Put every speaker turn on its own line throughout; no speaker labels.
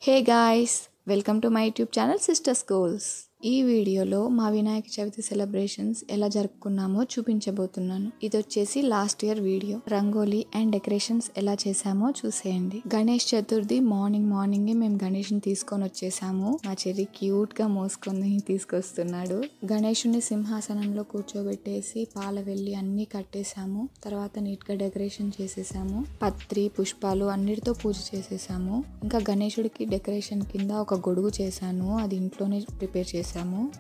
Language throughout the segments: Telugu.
Hey guys, welcome to my YouTube channel sister schools. ఈ వీడియోలో మా వినాయక చవితి సెలబ్రేషన్స్ ఎలా జరుపుకున్నామో చూపించబోతున్నాను. ఇది వచ్చేసి last year video. Rangoli and decorations ఎలా చేసామో చూసేయండి. గణేష్ చతుర్థి మార్నింగే మేము గణేష్ని తీసుకొని వచ్చేసాము. మా చెర్రి క్యూట్ గా మోసుకొని తీసుకొస్తున్నాడు. గణేషుని సింహాసనంలో కూర్చోబెట్టేసి పాల వెళ్ళి అన్ని కట్టేసాము. తర్వాత నీట్ గా డెకరేషన్ చేసేసాము. పత్రి పుష్పాలు అన్నిటితో పూజ చేసేసాము. ఇంకా గణేశుడికి డెకరేషన్ కింద ఒక గొడుగు చేశాను. అది ఇంట్లోనే ప్రిపేర్ చేసాము.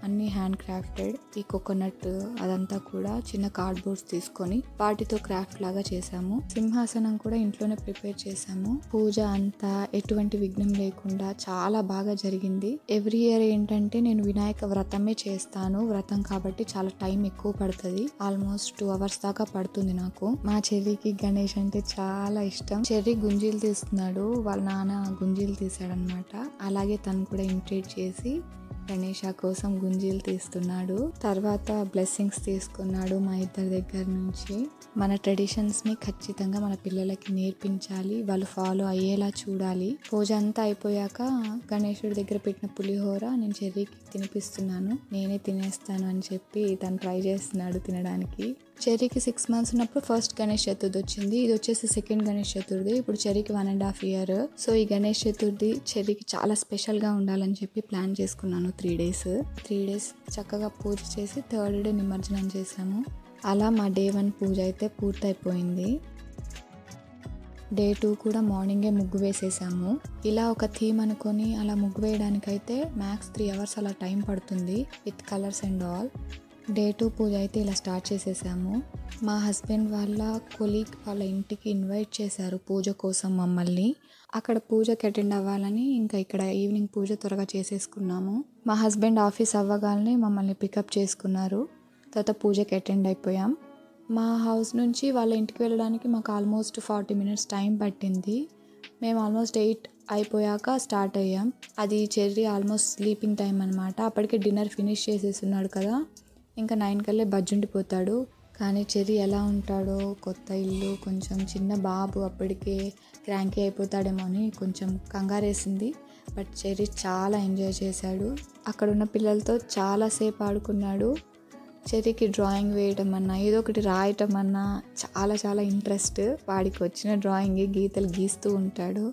అన్ని హ్యాండ్ క్రాఫ్టెడ్. ఈ కోకోనట్ అదంతా కూడా చిన్న కార్డ్బోర్డ్స్ తీసుకొని వాటితో క్రాఫ్ట్ లాగా చేసాము. సింహాసనం కూడా ఇంట్లోనే ప్రిపేర్ చేసాము. పూజ అంతా ఎటువంటి విఘ్నం లేకుండా చాలా బాగా జరిగింది. ఎవ్రీ ఇయర్ ఏంటంటే నేను వినాయక వ్రతమే చేస్తాను. వ్రతం కాబట్టి చాలా టైం ఎక్కువ పడుతుంది. ఆల్మోస్ట్ 2 hours దాకా పడుతుంది నాకు. మా చెర్రికి గణేష్ అంటే చాలా ఇష్టం. చెర్రి గుంజీలు తీస్తున్నాడు. వాళ్ళ నాన్న గుంజీలు తీసాడనమాట. అలాగే తను కూడా ఇమిటేట్ చేసి గణేష కోసం గుంజీలు తీస్తున్నాడు. తర్వాత బ్లెస్సింగ్స్ తీసుకున్నాడు మా ఇద్దరి దగ్గర నుంచి. మన ట్రెడిషన్స్ ని ఖచ్చితంగా మన పిల్లలకి నేర్పించాలి. వాళ్ళు ఫాలో అయ్యేలా చూడాలి. పూజ అంతా అయిపోయాక గణేశుడి దగ్గర పెట్టిన పులిహోర నేను చెర్రికి తినిపిస్తున్నాను. నేనే తినేస్తాను అని చెప్పి తను ట్రై చేస్తున్నాడు తినడానికి. చెర్రికి 6 months ఉన్నప్పుడు ఫస్ట్ గణేష్ చతుర్థి వచ్చింది. ఇది వచ్చేసి సెకండ్ గణేష్ చతుర్థి. ఇప్పుడు చెర్రికి 1.5 years. సో ఈ గణేష్ చతుర్థి చెర్రికి చాలా స్పెషల్ గా ఉండాలని చెప్పి ప్లాన్ చేసుకున్నాను. 3 days చక్కగా పూజ చేసి 3rd day నిమజ్జనం చేసాము. అలా మా డే 1 పూజ అయితే పూర్తయిపోయింది. డే 2 కూడా మార్నింగే ముగ్గు వేసేసాము. ఇలా ఒక థీమ్ అనుకొని అలా ముగ్గు వేయడానికైతే మ్యాక్స్ 3 hours అలా టైం పడుతుంది with colours and all. Day 2 పూజ అయితే ఇలా స్టార్ట్ చేసేసాము. మా హస్బెండ్ వాళ్ళ కొలీగ్ వాళ్ళ ఇంటికి ఇన్వైట్ చేశారు పూజ కోసం మమ్మల్ని. అక్కడ పూజకి అటెండ్ అవ్వాలని ఇంకా ఇక్కడ ఈవినింగ్ పూజ త్వరగా చేసేసుకున్నాము. మా హస్బెండ్ ఆఫీస్ అవ్వగానే మమ్మల్ని పికప్ చేసుకున్నారు. తర్వాత పూజకి అటెండ్ అయిపోయాం. మా హౌస్ నుంచి వాళ్ళ ఇంటికి వెళ్ళడానికి మాకు ఆల్మోస్ట్ 40 minutes టైం పట్టింది. మేము ఆల్మోస్ట్ 8 అయిపోయాక స్టార్ట్ అయ్యాం. అది చెర్రి ఆల్మోస్ట్ స్లీపింగ్ టైం అనమాట. అప్పటికే డిన్నర్ ఫినిష్ చేసేస్తున్నాడు కదా, ఇంకా 9 కల్లా బజ్జుండిపోతాడు. కానీ చెర్రి ఎలా ఉంటాడో, కొత్త ఇల్లు, కొంచెం చిన్న బాబు, అప్పటికే క్రాంకీ అయిపోతాడేమో అని కొంచెం కంగారేసింది. బట్ చెర్రి చాలా ఎంజాయ్ చేశాడు. అక్కడున్న పిల్లలతో చాలాసేపు ఆడుకున్నాడు. చెర్రికి డ్రాయింగ్ వేయటం అన్నా ఏదో ఒకటి రాయటం అన్నా చాలా ఇంట్రెస్ట్. వాడికి వచ్చిన డ్రాయింగ్ గీతలు గీస్తూ ఉంటాడు.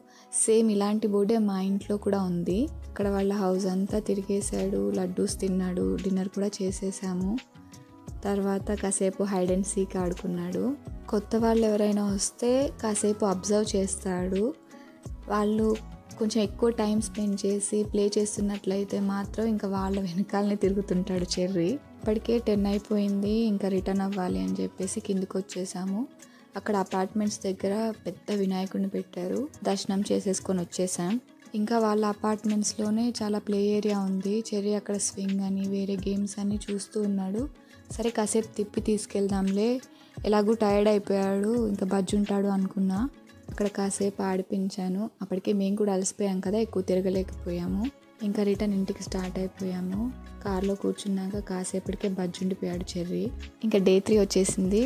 సేమ్ ఇలాంటి బోర్డే మా ఇంట్లో కూడా ఉంది. ఇక్కడ వాళ్ళ హౌస్ అంతా తిరిగేశాడు. లడ్డూస్ తిన్నాడు. డిన్నర్ కూడా చేసేసాము. తర్వాత కాసేపు హైడ్ అండ్ సీక్ ఆడుకున్నాడు. కొత్త వాళ్ళు ఎవరైనా వస్తే కాసేపు అబ్జర్వ్ చేస్తాడు. వాళ్ళు కొంచెం ఎక్కువ టైం స్పెండ్ చేసి ప్లే చేస్తున్నట్లయితే మాత్రం ఇంకా వాళ్ళ వెనకాలనే తిరుగుతుంటాడు చెర్రి. ఇప్పటికే 10 అయిపోయింది. ఇంకా రిటర్న్ అవ్వాలి అని చెప్పేసి కిందికి వచ్చేసాము. అక్కడ అపార్ట్మెంట్స్ దగ్గర పెద్ద వినాయకుడిని పెట్టారు. దర్శనం చేసేసుకొని వచ్చేసాం. ఇంకా వాళ్ళ అపార్ట్మెంట్స్లోనే చాలా ప్లే ఏరియా ఉంది. చెర్రి అక్కడ స్వింగ్ అని వేరే గేమ్స్ అని చూస్తూ ఉన్నాడు. సరే కాసేపు తిప్పి తీసుకెళ్దాంలే, ఎలాగూ టైర్డ్ అయిపోయాడు, ఇంకా బజ్జుంటాడు అనుకున్నా. అక్కడ కాసేపు ఆడిపించాను. అప్పటికే మేము కూడా అలసిపోయాం కదా, ఎక్కువ తిరగలేకపోయాము. ఇంకా రిటర్న్ ఇంటికి స్టార్ట్ అయిపోయాము. కార్లో కూర్చున్నాక కాసేపటికే బజ్జుండిపోయాడు చెర్రి. ఇంకా డే 3 వచ్చేసింది.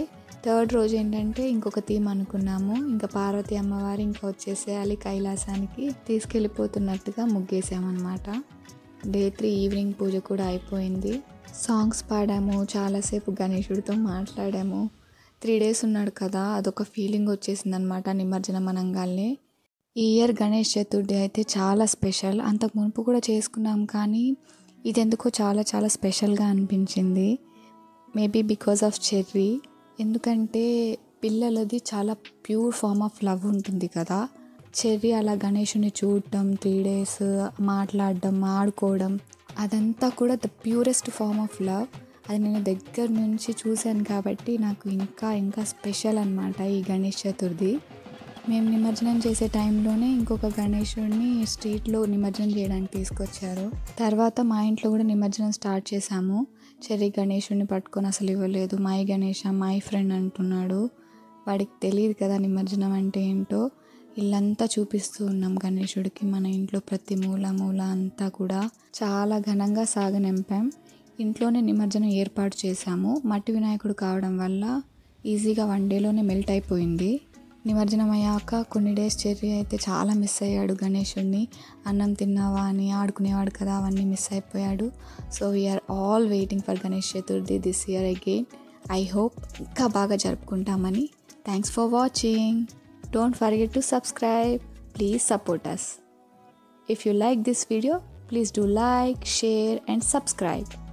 3rd రోజు ఏంటంటే ఇంకొక థీమ్ అనుకున్నాము. ఇంకా పార్వతి అమ్మవారు ఇంకా వచ్చేసేయాలి కైలాసానికి, తీసుకెళ్ళిపోతున్నట్టుగా ముగ్గేసామన్నమాట. డే 3 ఈవినింగ్ పూజ కూడా అయిపోయింది. సాంగ్స్ పాడాము. చాలాసేపు గణేశుడితో మాట్లాడాము. 3 days ఉన్నాడు కదా, అదొక ఫీలింగ్ వచ్చేసింది అనమాట నిమజ్జనం అనంగానే. ఈ ఇయర్ గణేష్ చతుర్థి అయితే చాలా స్పెషల్. అంతకు మునుపు కూడా చేసుకున్నాం కానీ ఇది ఎందుకో చాలా స్పెషల్గా అనిపించింది. Maybe because of cherry. ఎందుకంటే పిల్లలది చాలా ప్యూర్ ఫామ్ ఆఫ్ లవ్ ఉంటుంది కదా. చెర్రి అలా గణేషుని చూడటం, 3 days మాట్లాడడం, ఆడుకోవడం, అదంతా కూడా the purest form of love. అది నేను దగ్గర నుంచి చూశాను కాబట్టి నాకు ఇంకా స్పెషల్ అనమాట ఈ గణేష్ చతుర్థి. మేము నిమజ్జనం చేసే టైంలోనే ఇంకొక గణేశుడిని స్ట్రీట్లో నిమజ్జనం చేయడానికి తీసుకొచ్చారు. తర్వాత మా ఇంట్లో కూడా నిమజ్జనం స్టార్ట్ చేశాము. చెర్రి గణేశుడిని పట్టుకొని అసలు ఇవ్వలేదు. మై గణేష, మై ఫ్రెండ్ అంటున్నాడు. వాడికి తెలియదు కదా నిమజ్జనం అంటే ఏంటో. ఇల్లంతా చూపిస్తూ ఉన్నాం గణేశుడికి. మన ఇంట్లో ప్రతి మూల అంతా కూడా చాలా ఘనంగా సాగనింపాం. ఇంట్లోనే నిమజ్జనం ఏర్పాటు చేశాము. మట్టి వినాయకుడు కావడం వల్ల ఈజీగా 1 dayలోనే మెల్ట్ అయిపోయింది. నిమజ్జనం అయ్యాక కొన్ని డేస్ చెర్రీ అయితే చాలా మిస్ అయ్యాడు గణేషుడిని. అన్నం తిన్నావా అని ఆడుకునేవాడు కదా, అవన్నీ మిస్ అయిపోయాడు. So we're all waiting for Ganesh Chaturthi this year again. I hope ఇంకా బాగా జరుపుకుంటామని. Thanks for watching. Don't forget to subscribe. Please support us. If you like this video, please do like, share and subscribe.